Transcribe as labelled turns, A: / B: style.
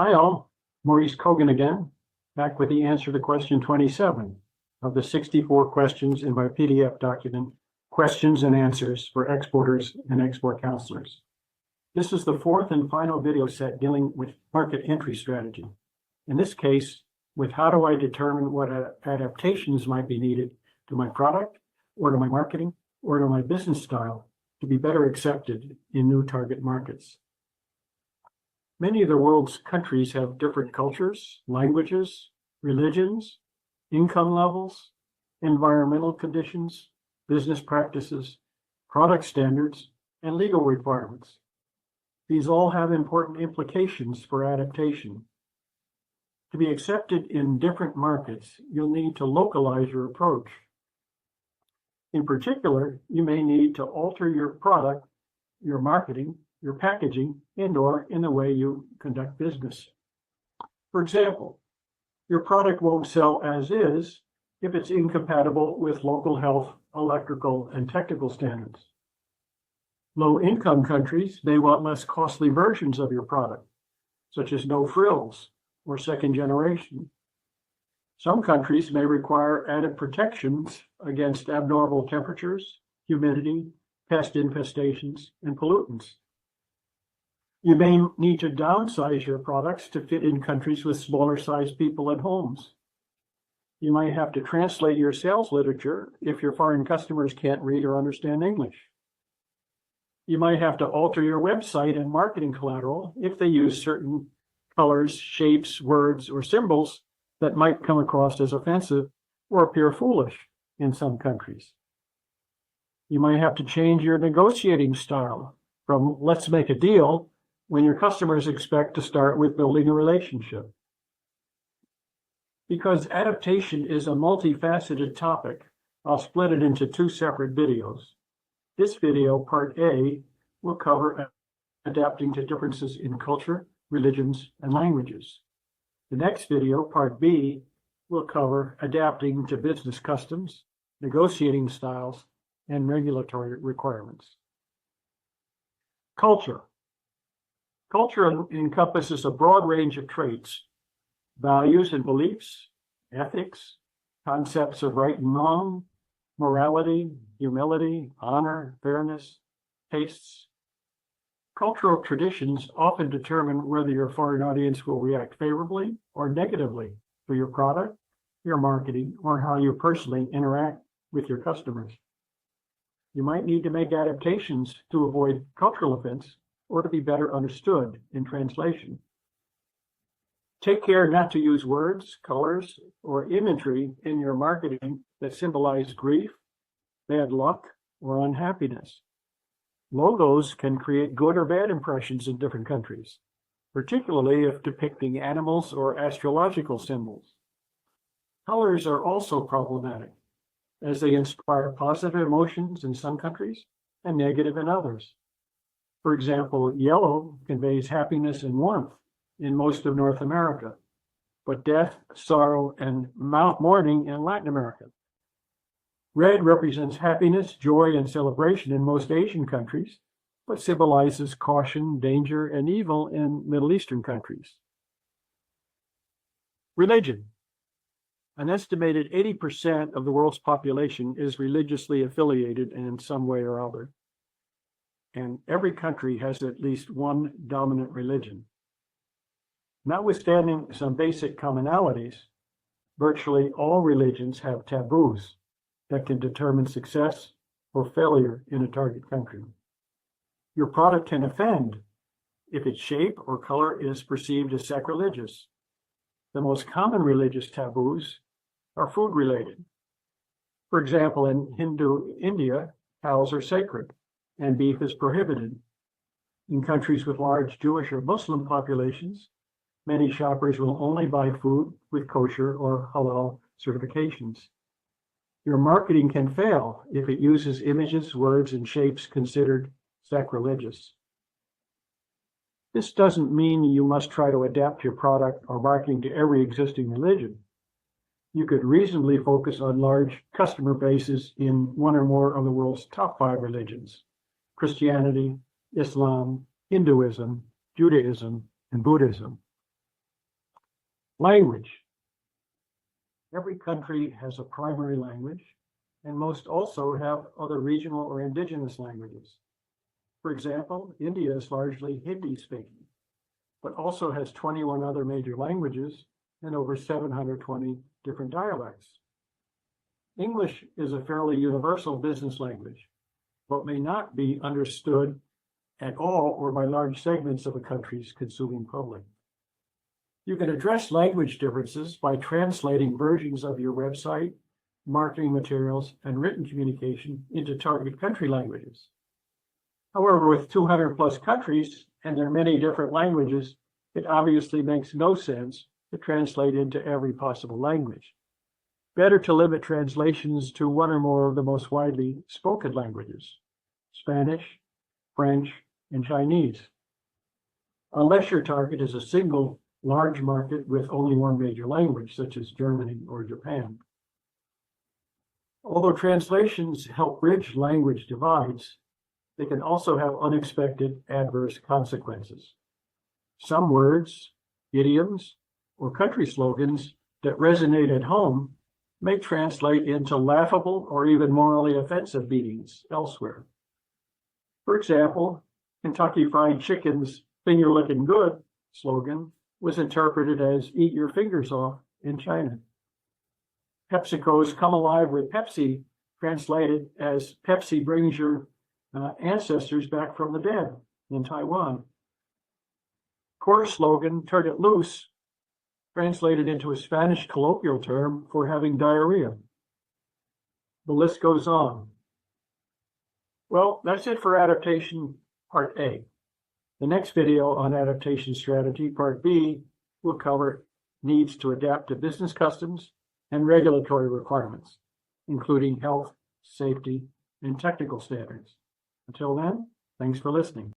A: Hi all, Maurice Kogan again, back with the answer to question 27 of the 64 questions in my PDF document, Questions and Answers for Exporters and Export Counselors. This is the fourth and final video set dealing with market entry strategy. In this case, with how do I determine what adaptations might be needed to my product or to my marketing or to my business style to be better accepted in new target markets. Many of the world's countries have different cultures, languages, religions, income levels, environmental conditions, business practices, product standards, and legal requirements. These all have important implications for adaptation. To be accepted in different markets, you'll need to localize your approach. In particular, you may need to alter your product, your marketing, your packaging, and/or in the way you conduct business. For example, your product won't sell as is if it's incompatible with local health, electrical, and technical standards. Low-income countries may want less costly versions of your product, such as no frills or second generation. Some countries may require added protections against abnormal temperatures, humidity, pest infestations, and pollutants. You may need to downsize your products to fit in countries with smaller sized people and homes. You might have to translate your sales literature if your foreign customers can't read or understand English. You might have to alter your website and marketing collateral if they use certain colors, shapes, words, or symbols that might come across as offensive or appear foolish in some countries. You might have to change your negotiating style from let's make a deal when your customers expect to start with building a relationship. Because adaptation is a multifaceted topic, I'll split it into two separate videos. This video, part A, will cover adapting to differences in culture, religions, and languages. The next video, part B, will cover adapting to business customs, negotiating styles, and regulatory requirements. Culture. Culture encompasses a broad range of traits, values and beliefs, ethics, concepts of right and wrong, morality, humility, honor, fairness, tastes. Cultural traditions often determine whether your foreign audience will react favorably or negatively to your product, your marketing, or how you personally interact with your customers. You might need to make adaptations to avoid cultural offense or to be better understood in translation. Take care not to use words, colors, or imagery in your marketing that symbolize grief, bad luck, or unhappiness. Logos can create good or bad impressions in different countries, particularly if depicting animals or astrological symbols. Colors are also problematic, as they inspire positive emotions in some countries and negative in others. For example, yellow conveys happiness and warmth in most of North America, but death, sorrow, and mourning in Latin America. Red represents happiness, joy, and celebration in most Asian countries, but symbolizes caution, danger, and evil in Middle Eastern countries. Religion. An estimated 80% of the world's population is religiously affiliated in some way or other, and every country has at least one dominant religion. Notwithstanding some basic commonalities, virtually all religions have taboos that can determine success or failure in a target country. Your product can offend if its shape or color is perceived as sacrilegious. The most common religious taboos are food-related. For example, in Hindu India, cows are sacred and beef is prohibited. In countries with large Jewish or Muslim populations, many shoppers will only buy food with kosher or halal certifications. Your marketing can fail if it uses images, words, and shapes considered sacrilegious. This doesn't mean you must try to adapt your product or marketing to every existing religion. You could reasonably focus on large customer bases in one or more of the world's top 5 religions: Christianity, Islam, Hinduism, Judaism, and Buddhism. Language. Every country has a primary language, and most also have other regional or indigenous languages. For example, India is largely Hindi speaking, but also has 21 other major languages and over 720 different dialects. English is a fairly universal business language, but may not be understood at all or by large segments of a country's consuming public. You can address language differences by translating versions of your website, marketing materials, and written communication into target country languages. However, with 200 plus countries and their many different languages, it obviously makes no sense to translate into every possible language. Better to limit translations to one or more of the most widely spoken languages: Spanish, French, and Chinese. Unless your target is a single large market with only one major language, such as Germany or Japan. Although translations help bridge language divides, they can also have unexpected adverse consequences. Some words, idioms, or country slogans that resonate at home may translate into laughable or even morally offensive meanings elsewhere. For example, Kentucky Fried Chicken's "finger licking good" slogan was interpreted as "eat your fingers off" in China. PepsiCo's "Come Alive with Pepsi" translated as "Pepsi brings your ancestors back from the dead" in Taiwan. Core's slogan "Turn it loose" translated into a Spanish colloquial term for having diarrhea. The list goes on. Well, that's it for adaptation part A. The next video on adaptation strategy, part B, will cover needs to adapt to business customs and regulatory requirements, including health, safety, and technical standards. Until then, thanks for listening.